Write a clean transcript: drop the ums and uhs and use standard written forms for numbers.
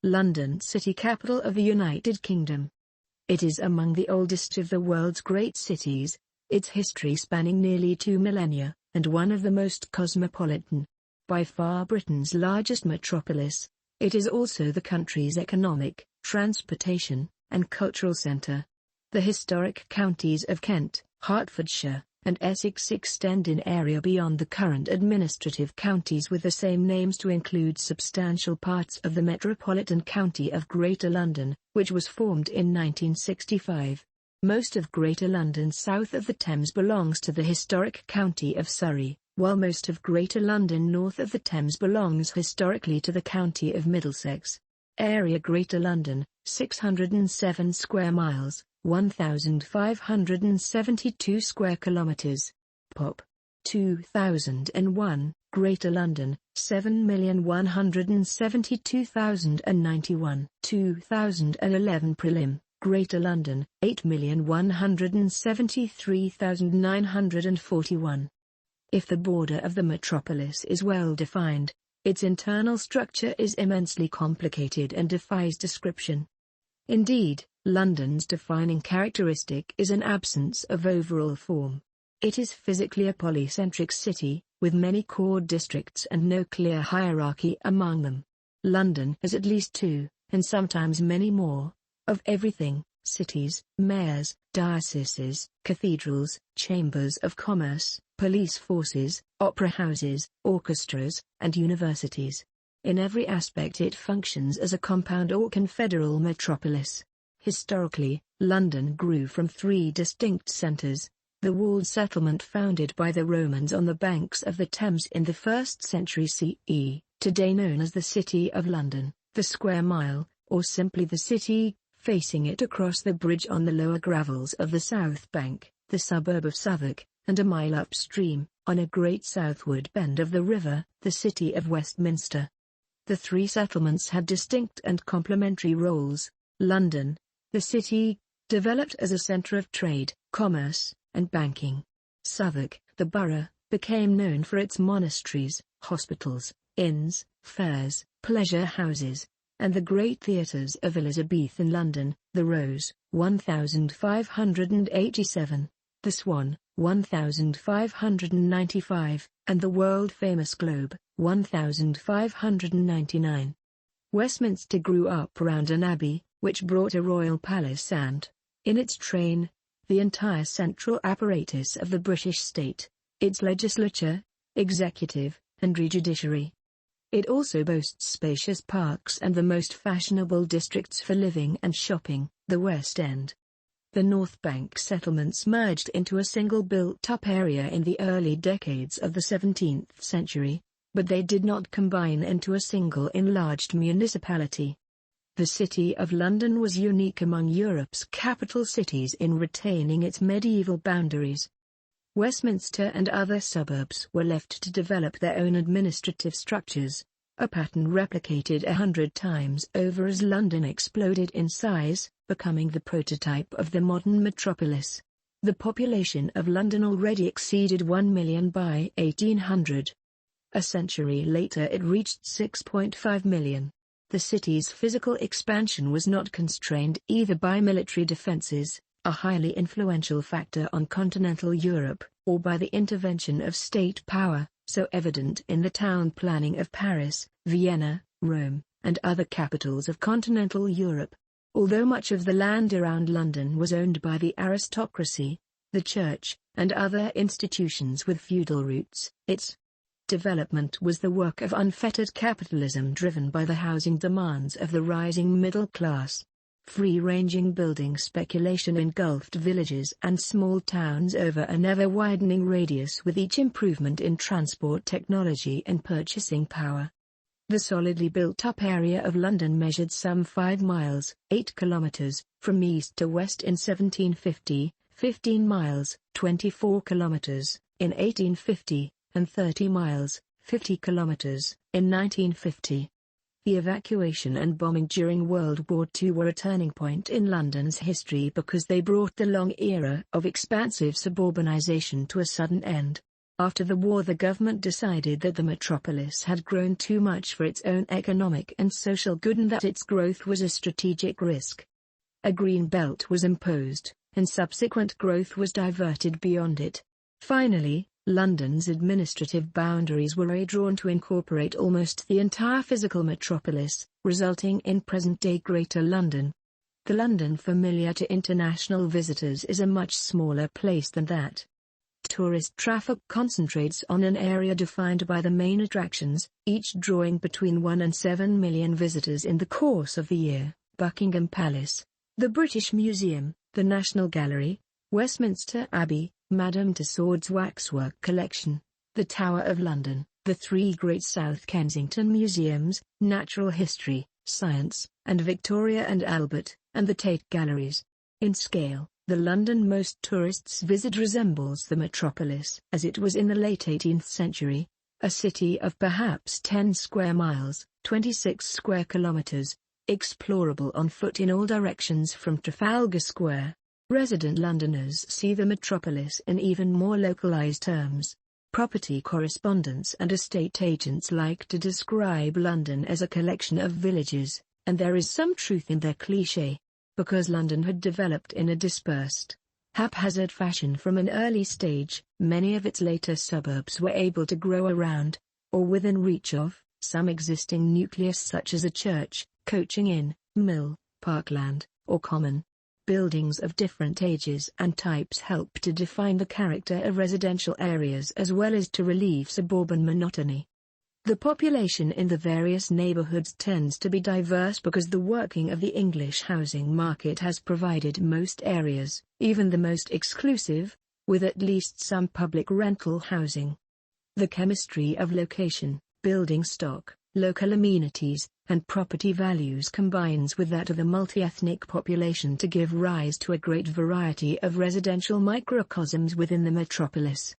London, city capital of the United Kingdom. It is among the oldest of the world's great cities, its history spanning nearly 2 millennia, and one of the most cosmopolitan. By far Britain's largest metropolis, it is also the country's economic, transportation, and cultural centre. The historic counties of Kent, Hertfordshire, and Essex extend in area beyond the current administrative counties with the same names to include substantial parts of the metropolitan county of Greater London, which was formed in 1965. Most of Greater London south of the Thames belongs to the historic county of Surrey, while most of Greater London north of the Thames belongs historically to the county of Middlesex. Area Greater London, 607 square miles, 1,572 square kilometers. Pop. 2001, Greater London, 7,172,091. 2011 Prelim, Greater London, 8,173,941. If the border of the metropolis is well defined, its internal structure is immensely complicated and defies description. Indeed, London's defining characteristic is an absence of overall form. It is physically a polycentric city, with many core districts and no clear hierarchy among them. London has at least two, and sometimes many more, of everything: cities, mayors, dioceses, cathedrals, chambers of commerce, police forces, opera houses, orchestras, and universities. In every aspect it functions as a compound or confederal metropolis. Historically, London grew from three distinct centres: the walled settlement founded by the Romans on the banks of the Thames in the 1st century CE, today known as the City of London, the Square Mile, or simply the City, facing it across the bridge on the lower gravels of the South Bank, the suburb of Southwark, and a mile upstream, on a great southward bend of the river, the City of Westminster. The three settlements had distinct and complementary roles. London, the city, developed as a centre of trade, commerce, and banking. Southwark, the borough, became known for its monasteries, hospitals, inns, fairs, pleasure houses, and the great theatres of Elizabethan London, the Rose, 1587, the Swan, 1595, and the world-famous Globe, 1599. Westminster grew up around an abbey, which brought a royal palace and, in its train, the entire central apparatus of the British state, its legislature, executive, and judiciary. It also boasts spacious parks and the most fashionable districts for living and shopping, the West End. The North Bank settlements merged into a single built-up area in the early decades of the 17th century, but they did not combine into a single enlarged municipality. The City of London was unique among Europe's capital cities in retaining its medieval boundaries. Westminster and other suburbs were left to develop their own administrative structures, a pattern replicated 100 times over as London exploded in size, becoming the prototype of the modern metropolis. The population of London already exceeded 1 million by 1800. A century later it reached 6.5 million. The city's physical expansion was not constrained either by military defenses, a highly influential factor on continental Europe, or by the intervention of state power, so evident in the town planning of Paris, Vienna, Rome, and other capitals of continental Europe. Although much of the land around London was owned by the aristocracy, the church, and other institutions with feudal roots, its development was the work of unfettered capitalism driven by the housing demands of the rising middle class. Free-ranging building speculation engulfed villages and small towns over an ever-widening radius with each improvement in transport technology and purchasing power. The solidly built-up area of London measured some 5 miles, 8 kilometers, from east to west in 1750, 15 miles, 24 kilometers, in 1850, and 30 miles, 50 kilometers, in 1950. The evacuation and bombing during World War II were a turning point in London's history because they brought the long era of expansive suburbanization to a sudden end. After the war, the government decided that the metropolis had grown too much for its own economic and social good and that its growth was a strategic risk. A green belt was imposed, and subsequent growth was diverted beyond it. Finally, London's administrative boundaries were redrawn to incorporate almost the entire physical metropolis, resulting in present-day Greater London. The London familiar to international visitors is a much smaller place than that. Tourist traffic concentrates on an area defined by the main attractions, each drawing between 1 and 7 million visitors in the course of the year: Buckingham Palace, the British Museum, the National Gallery, Westminster Abbey, Madame Tussauds Waxwork Collection, the Tower of London, the three great South Kensington museums, Natural History, Science, and Victoria and Albert, and the Tate Galleries. In scale, the London most tourists visit resembles the metropolis as it was in the late 18th century, a city of perhaps 10 square miles, 26 square kilometers, explorable on foot in all directions from Trafalgar Square. Resident Londoners see the metropolis in even more localized terms. Property correspondents and estate agents like to describe London as a collection of villages, and there is some truth in their cliché. Because London had developed in a dispersed, haphazard fashion from an early stage, many of its later suburbs were able to grow around, or within reach of, some existing nucleus such as a church, coaching inn, mill, parkland, or common. Buildings of different ages and types help to define the character of residential areas as well as to relieve suburban monotony. The population in the various neighborhoods tends to be diverse because the working of the English housing market has provided most areas, even the most exclusive, with at least some public rental housing. The chemistry of location, building stock, local amenities, and property values combines with that of the multi-ethnic population to give rise to a great variety of residential microcosms within the metropolis.